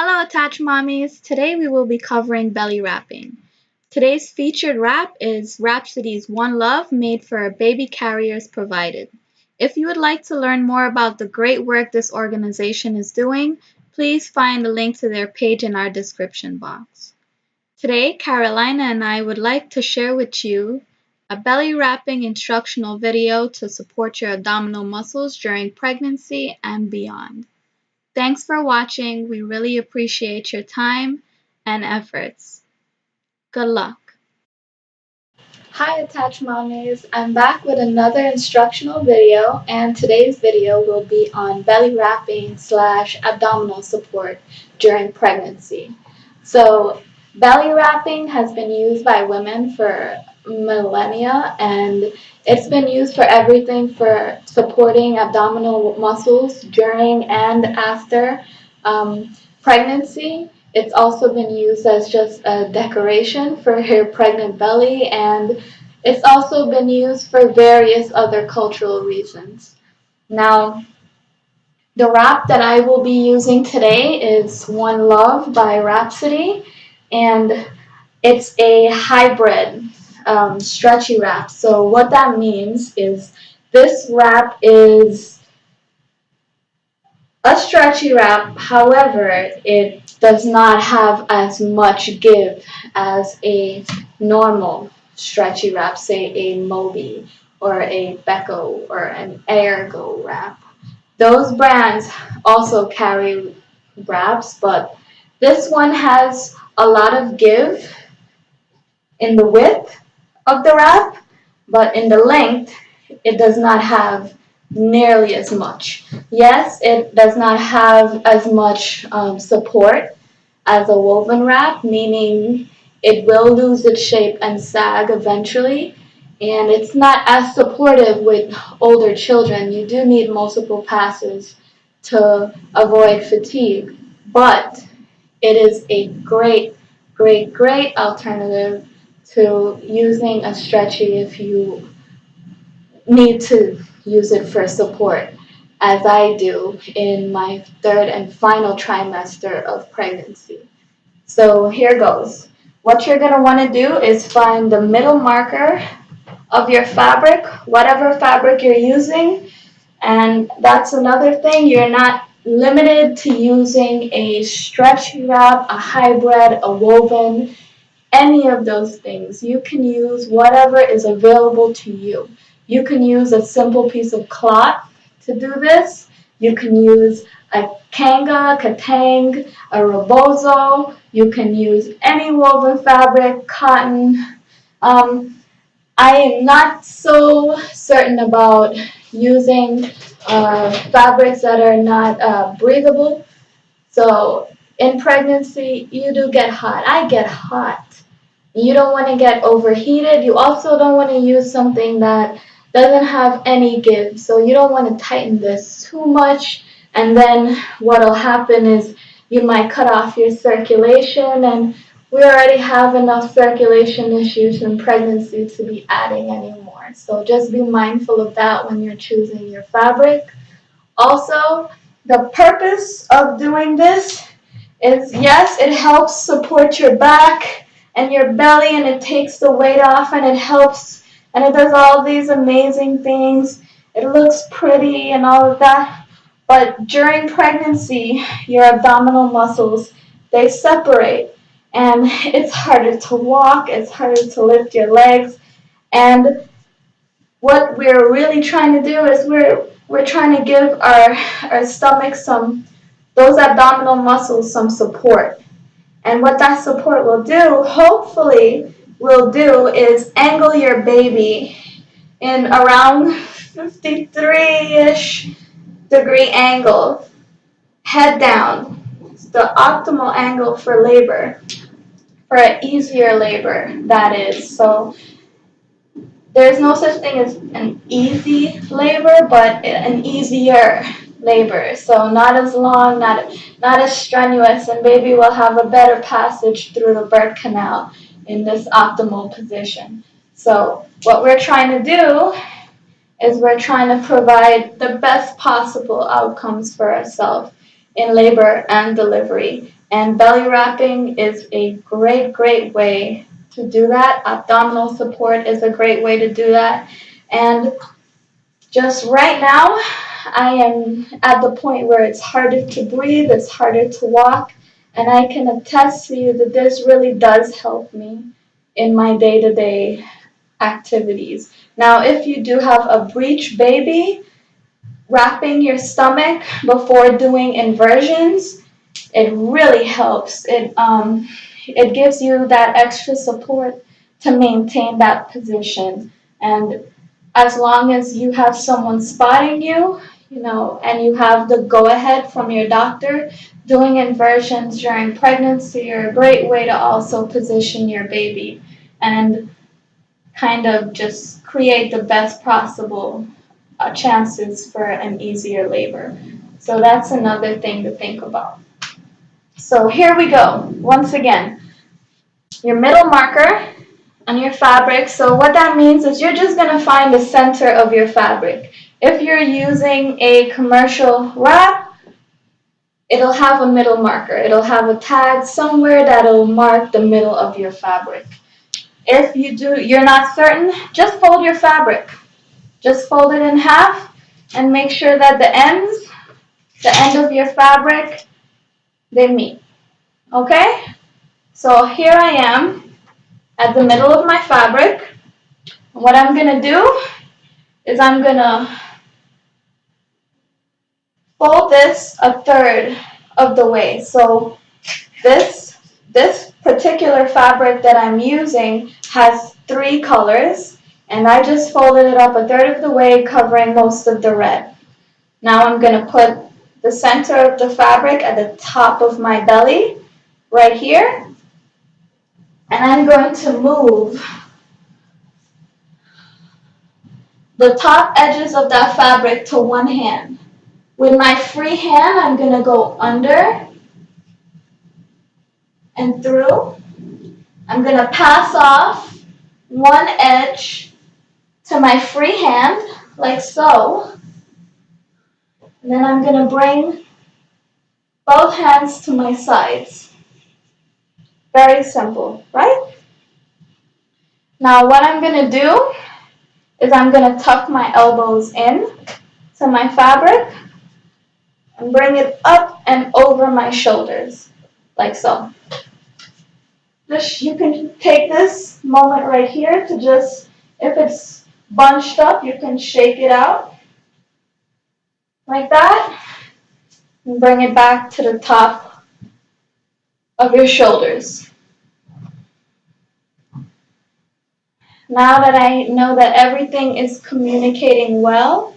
Hello, attached mommies. Today we will be covering belly wrapping. Today's featured wrap is Wrapsody's One Love made for baby carriers provided. If you would like to learn more about the great work this organization is doing, please find the link to their page in our description box. Today, Carolina and I would like to share with you a belly wrapping instructional video to support your abdominal muscles during pregnancy and beyond. Thanks for watching. We really appreciate your time and efforts. Good luck. Hi attached mommies, I'm back with another instructional video, and today's video will be on belly wrapping / abdominal support during pregnancy. So belly wrapping has been used by women for millennia, and it's been used for everything for supporting abdominal muscles during and after pregnancy. It's also been used as just a decoration for her pregnant belly, and it's also been used for various other cultural reasons. Now, the wrap that I will be using today is One Love by Wrapsody, and it's a hybrid stretchy wrap. So what that means is this wrap is a stretchy wrap, however, it does not have as much give as a normal stretchy wrap, say a Moby or a Becco or an Ergo wrap. Those brands also carry wraps, but this one has a lot of give in the width of the wrap, but in the length, it does not have nearly as much. Yes, it does not have as much support as a woven wrap, meaning it will lose its shape and sag eventually, and it's not as supportive with older children. You do need multiple passes to avoid fatigue, but it is a great alternative to using a stretchy if you need to use it for support, as I do in my third and final trimester of pregnancy. So here goes. What you're going to want to do is find the middle marker of your fabric, whatever fabric you're using, and that's another thing. You're not limited to using a stretchy wrap, a hybrid, a woven, any of those things. You can use whatever is available to you. You can use a simple piece of cloth to do this. You can use a kanga, katang, a rebozo. You can use any woven fabric, cotton. I am not so certain about using fabrics that are not breathable. So in pregnancy, you do get hot. I get hot. You don't want to get overheated. You also don't want to use something that doesn't have any give. So you don't want to tighten this too much. And then what'll happen is you might cut off your circulation, and we already have enough circulation issues in pregnancy to be adding any more. So just be mindful of that when you're choosing your fabric. Also, the purpose of doing this is, yes, it helps support your back and your belly, and it takes the weight off, and it helps, and it does all these amazing things. It looks pretty and all of that. But during pregnancy, your abdominal muscles, they separate, and it's harder to walk, it's harder to lift your legs. And what we're really trying to do is we're trying to give our stomach those abdominal muscles some support. And what that support will do, hopefully, will do is angle your baby in around 53-ish degree angle, head down. It's the optimal angle for labor, for an easier labor, that is. So there's no such thing as an easy labor, but an easier labor. So not as long, not as strenuous, and baby will have a better passage through the birth canal in this optimal position. So what we're trying to do is we're trying to provide the best possible outcomes for ourselves in labor and delivery. And belly wrapping is a great, great way to do that. Abdominal support is a great way to do that. And just right now, I am at the point where it's harder to breathe, it's harder to walk, and I can attest to you that this really does help me in my day-to-day activities. Now, if you do have a breech baby, wrapping your stomach before doing inversions, it really helps. It gives you that extra support to maintain that position. And as long as you have someone spotting you, and you have the go-ahead from your doctor, doing inversions during pregnancy are a great way to also position your baby and kind of just create the best possible chances for an easier labor. So that's another thing to think about. So here we go. Once again, your middle marker on your fabric. So what that means is you're just going to find the center of your fabric. If you're using a commercial wrap, it'll have a middle marker. It'll have a tag somewhere that'll mark the middle of your fabric. If you're not certain, just fold your fabric. Just fold it in half and make sure that the end of your fabric, they meet. Okay? So here I am at the middle of my fabric. What I'm going to do is I'm going to fold this a third of the way. So this particular fabric that I'm using has 3 colors, and I just folded it up a third of the way, covering most of the red. Now I'm going to put the center of the fabric at the top of my belly, right here, and I'm going to move the top edges of that fabric to one hand. With my free hand, I'm going to go under and through. I'm going to pass off one edge to my free hand, like so. And then I'm going to bring both hands to my sides. Very simple, right? Now what I'm going to do is I'm going to tuck my elbows in to my fabric and bring it up and over my shoulders, like so. You can take this moment right here to just, if it's bunched up, you can shake it out, like that, and bring it back to the top of your shoulders. Now that I know that everything is communicating well,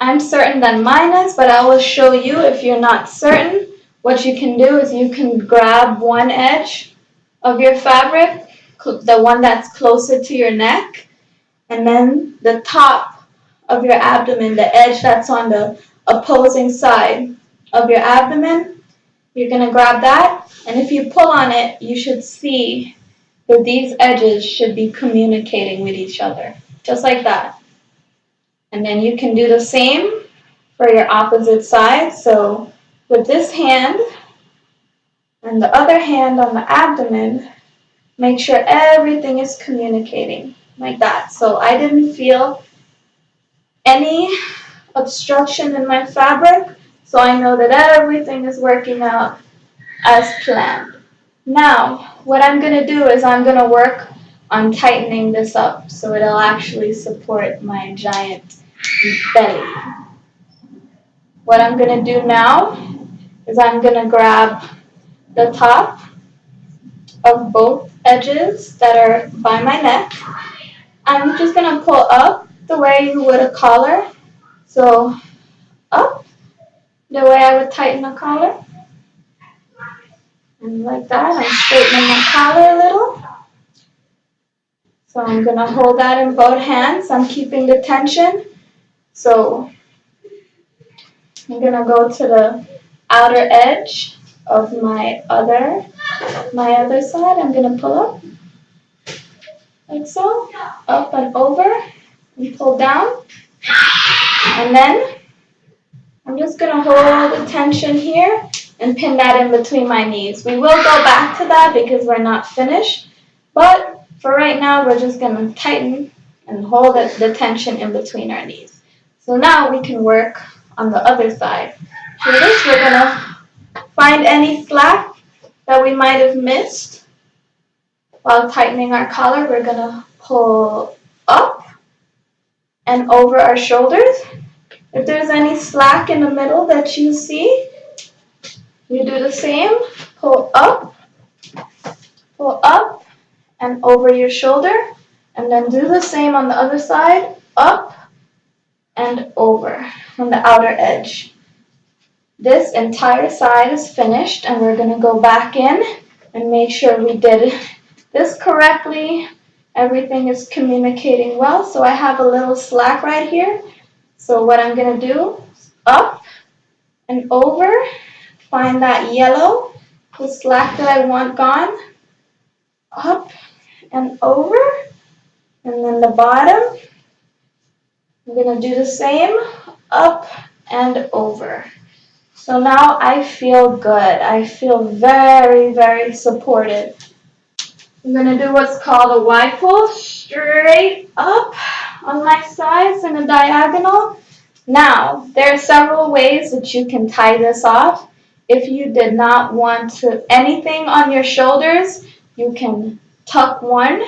I'm certain that mine is, but I will show you if you're not certain. What you can do is you can grab one edge of your fabric, the one that's closer to your neck, and then the top of your abdomen, the edge that's on the opposing side of your abdomen, you're going to grab that, and if you pull on it, you should see that these edges should be communicating with each other, just like that. And then you can do the same for your opposite side. So with this hand and the other hand on the abdomen, make sure everything is communicating, like that. So I didn't feel any obstruction in my fabric, so I know that everything is working out as planned. Now, what I'm going to do is I'm going to work on tightening this up so it'll actually support my giant belly. What I'm going to do now is I'm going to grab the top of both edges that are by my neck. I'm just going to pull up the way you would a collar. So up, the way I would tighten a collar. And like that, I'm straightening my collar a little. So I'm going to hold that in both hands. I'm keeping the tension. So I'm going to go to the outer edge of my other side. I'm going to pull up, like so, up and over, and pull down. And then I'm just going to hold the tension here and pin that in between my knees. We will go back to that because we're not finished, but for right now, we're just going to tighten and hold the tension in between our knees. So now we can work on the other side. For this, we're going to find any slack that we might have missed while tightening our collar. We're going to pull up and over our shoulders. If there's any slack in the middle that you see, you do the same. Pull up, and over your shoulder. And then do the same on the other side, up and over on the outer edge. This entire side is finished, and we're going to go back in and make sure we did this correctly. Everything is communicating well. So I have a little slack right here. So what I'm going to do is up and over. Find that yellow, the slack that I want gone. Up and over. And then the bottom, I'm going to do the same, up and over. So now I feel good. I feel very, very supported. I'm going to do what's called a Y pull, straight up on my sides in a diagonal. Now, there are several ways that you can tie this off. If you did not want anything on your shoulders, you can tuck one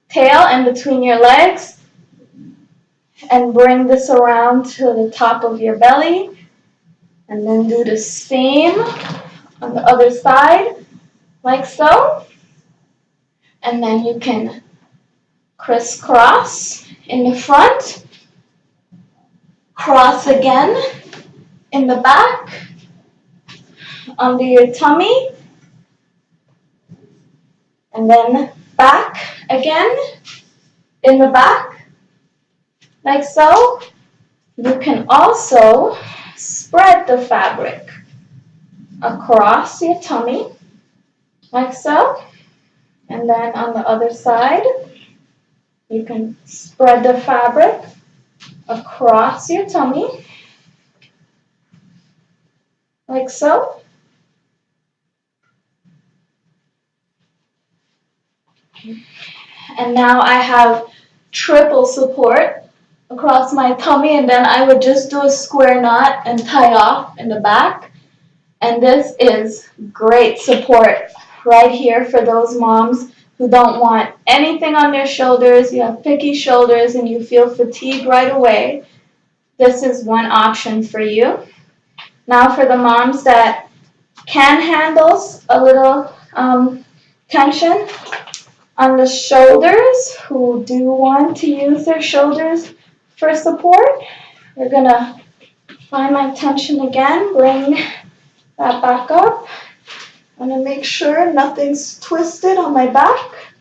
tail in between your legs and bring this around to the top of your belly, and then do the same on the other side, like so. And then you can crisscross in the front, cross again in the back, under your tummy, and then back again in the back, like so. You can also spread the fabric across your tummy, like so. And then on the other side, you can spread the fabric across your tummy, like so. And now I have triple support across my tummy, and then I would just do a square knot and tie off in the back. And this is great support right here for those moms who don't want anything on their shoulders, you have picky shoulders, and you feel fatigued right away. This is one option for you. Now for the moms that can handle a little tension on the shoulders, who do want to use their shoulders for support, we're going to find my tension again, bring that back up. I'm going to make sure nothing's twisted on my back.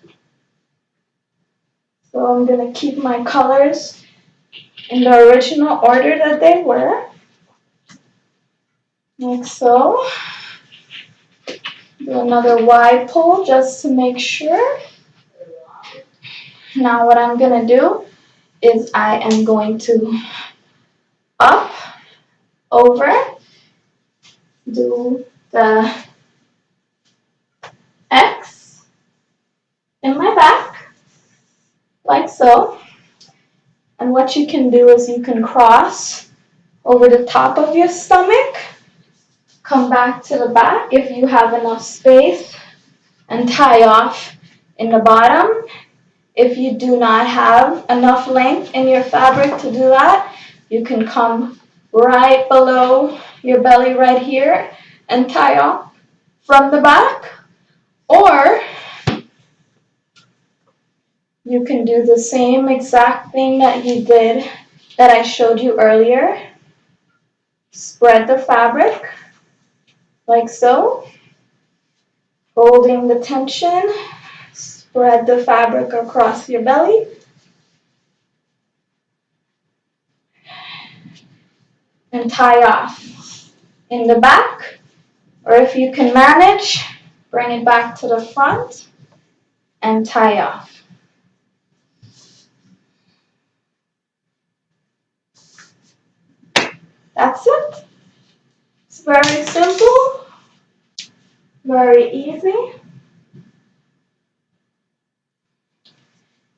So I'm going to keep my colors in the original order that they were, like so. Do another Y pull just to make sure. Now what I'm going to do is I am going to up, over, do the X in my back, like so. And what you can do is you can cross over the top of your stomach, come back to the back if you have enough space, and tie off in the bottom. If you do not have enough length in your fabric to do that, you can come right below your belly right here and tie off from the back. Or you can do the same exact thing that you did, that I showed you earlier. Spread the fabric like so, holding the tension. Spread the fabric across your belly. And tie off in the back, or if you can manage, bring it back to the front and tie off. That's it. It's very simple, very easy.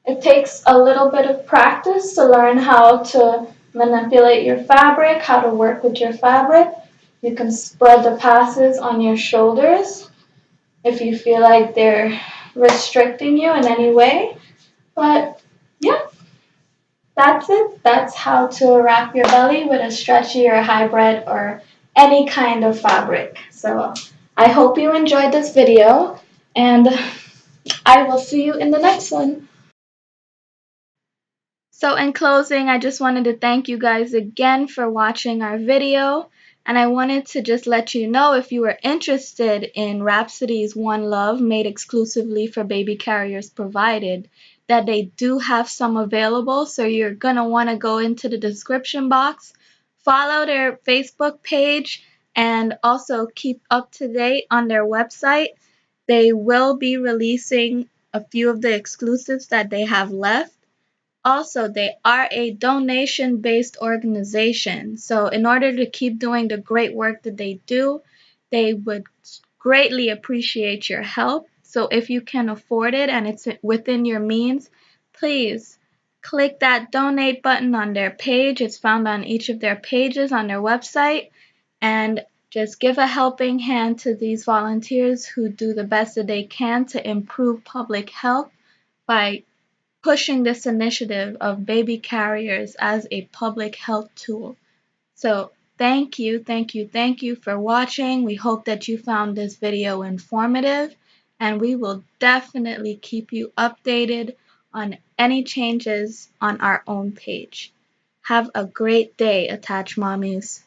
It takes a little bit of practice to learn how to manipulate your fabric, how to work with your fabric. You can spread the passes on your shoulders if you feel like they're restricting you in any way. But yeah, that's it. That's how to wrap your belly with a stretchy or hybrid or any kind of fabric. So I hope you enjoyed this video, and I will see you in the next one. So in closing, I just wanted to thank you guys again for watching our video. And I wanted to just let you know, if you are interested in Rhapsody's One Love made exclusively for baby carriers provided, that they do have some available. So you're going to want to go into the description box, follow their Facebook page, and also keep up to date on their website. They will be releasing a few of the exclusives that they have left. Also, they are a donation-based organization. So in order to keep doing the great work that they do, they would greatly appreciate your help. So if you can afford it and it's within your means, please click that donate button on their page. It's found on each of their pages on their website. And just give a helping hand to these volunteers who do the best that they can to improve public health by pushing this initiative of baby carriers as a public health tool. So thank you, thank you, thank you for watching. We hope that you found this video informative, and we will definitely keep you updated on any changes on our own page. Have a great day, Attached Mommies.